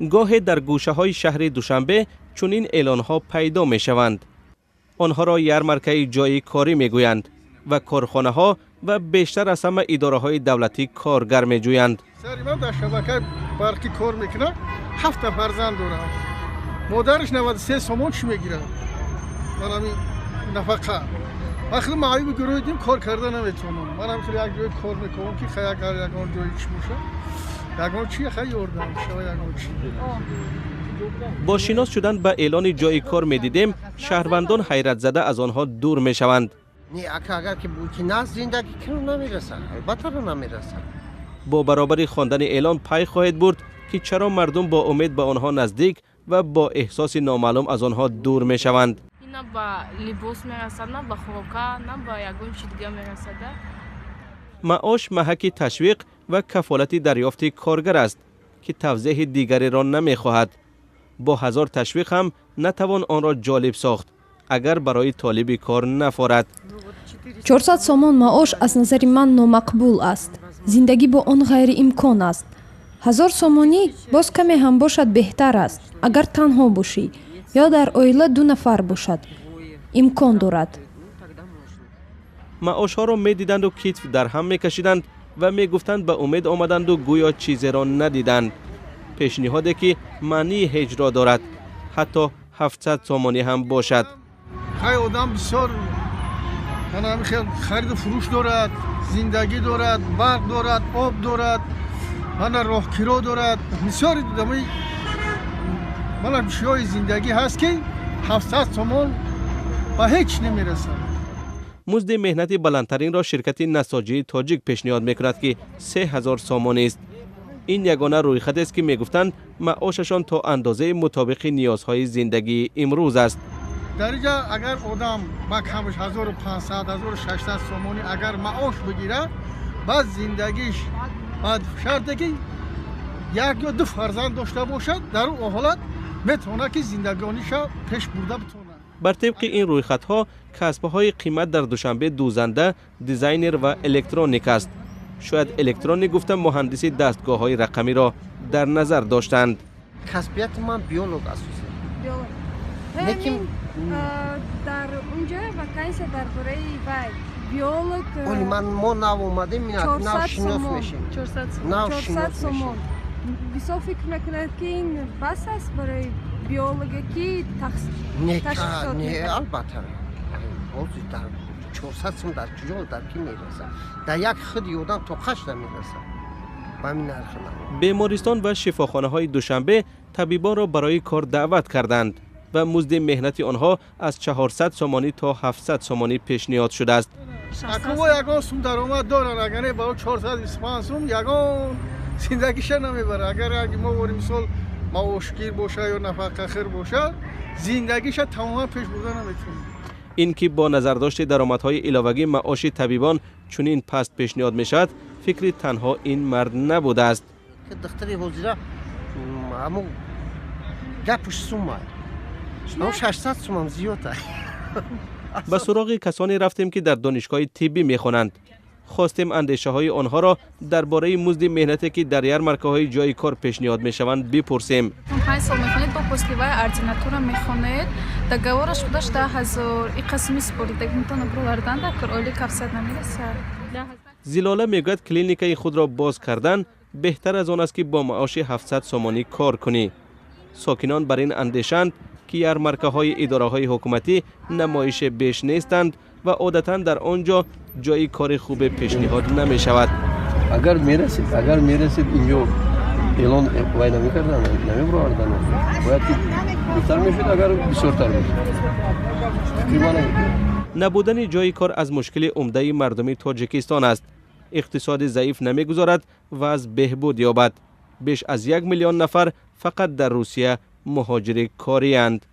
گاهی در گوشه های شهر دوشنبه چنین اعلان ها پیدا می شوند. آنها را یارمارکه جای کاری می گویند و کارخانه ها و بیشتر از همه اداره های دولتی کارگر می جویند. من در شبکه برقی کار میکنم. 7 فرزند دارم. مادرش 93 سومون چی میگیره؟ من همین نفقه. وقتی معیوب گروه دیم کار کردن نمیتونم. من همینطور یک جای کار میکنم که خیلی اگر یکان جایی چی باشه. یکان چیه خیلی یوردم شما یکان چی. با شناس شدن به اعلان جای کار میدیدیم شهروندان حیرت زده از آنها دور میشوند. نه اگر که بوکی نه زندگی کنون نمیرسن. البته نمیرسن. با برابری خواندن اعلان پی خواهد برد که چرا مردم با امید به آنها نزدیک و با احساس نامعلوم از آنها دور میشوند. نه با لباس میرسد، نه با خوراک، نه با یگون چیز دیگه میرسد. معاش محک تشویق و کفالت دریافت کارگر است که توضیح دیگری را نمیخواهد. با 1000 تشویق هم نتوان آن را جالب ساخت اگر برای طالب کار نفارد. 400 сомон маош аз назари ман номақбул аст. Зиндагӣ бо он ғайриимкон аст. 1000 сомонӣ боз каме ҳам бошад беҳтар аст. Агар танҳо бошӣ ё дар оила 2 нафар бошад. имкон дорад. معاش‌ها را می‌دیدند و کتف در هم می‌کشیدند و می‌گفتند به امید آمدند و گویا چیزی را ندیدند. پیشنهادی که معنی هیچ را دارد، حتی 700 سومانی هم باشد. خیلی آدم بسیار خیلی خرید و فروش دارد، زندگی دارد، برق دارد، آب دارد، راه کرا دارد. بسیار دیدم من چیزهای زندگی هست که 700 سومان به هیچ نمیرسد. مزد مهنتی بلندترین را شرکت نساجی تاجیک پیشنهاد میکند که 3000 سومانی است. این یگانه رویخط است که میگفتند معاششان تا اندازه مطابق نیازهای زندگی امروز است. در اینجا اگر آدم با کمش 1500 1600 سومانی اگر معاش بگیره، بعد زندگیش بعد شرطی که 1 یا 2 فرزند داشته باشد، در اون حالت میتونه که زندگانیش پیش برده بتونه. بر طبق این رویخط ها کسب‌های قیمت در دوشنبه دوزنده، دیزاینر و الکترونیک است. شاید الکترونیک گفتم مهندسی دستگاه های رقمی را در نظر داشتند. کسبیت من بیولوگ است. لیکن در اونجا وکانسی درباره بیولوگ ولی ما نو اومدیم نو شناس میشیم. 400 سومون. بیشتر فکر میکنید که این بس است برای بیولوژی که تخصص نه البته. اوزی در 400 سوم در کجا در کی میرسه؟ در یک خود یودان تو خش نمیرسه. با همین نرخ. بیمارستان و شفاخانه های دوشنبه طبیبان را برای کار دعوت کردند و مزد مهنت آنها از 400 سومانی تا 700 سومانی پیشنهاد شده است. اکنون یگان سوم درآمد دارن، اگر با 425 سوم یگان زندگیش نمیبره. اگر ما بریم مثال معاشگیر باشه یا نفقه خیر باشه، زندگیش تماما پیش برده نمیتونه. این که با نظرداشت درآمدهای علاوه‌ای معاش طبیبان چنین پست پیشنهاد میشد، فکر تنها این مرد نبوده است. که دکتری حضوره همون گپش سومه. 600 سوم زیاده. به سراغ کسانی رفتیم که در دانشگاه طبی میخوانند. خواستیم اندیشه های آنها را درباره مزد مهنتی که در یارمارکه های جای کار پیشنهاد میشوند بپرسیم. 5 سال میخونید با پستیوای اردیناتورا میخونید. договорش خودش 10000 این قسمی سپوریده که میتونه برولردن در کار اولی کفصد نمیرسه. زلاله میگوید کلینیک خود را باز کردن بهتر از آن است که با معاش 700 سومانی کار کنی. ساکنان بر این اندیشند که یارمارکه های اداره های حکومتی نمایش بیش نیستند و عادتاً در آنجا جای کار خوب پیشنهاد نمی شود. اگر میرسید اینجا اعلان وای نمیکردن، نمیبردن. باید که بیشتر میشد اگر بسیارتر میشد. نبودن جای کار از مشکل عمده مردم تاجیکستان است. اقتصاد ضعیف نمیگذارد و از بهبود یابد. بیش از 1 میلیون نفر فقط در روسیه مهاجر کاری اند.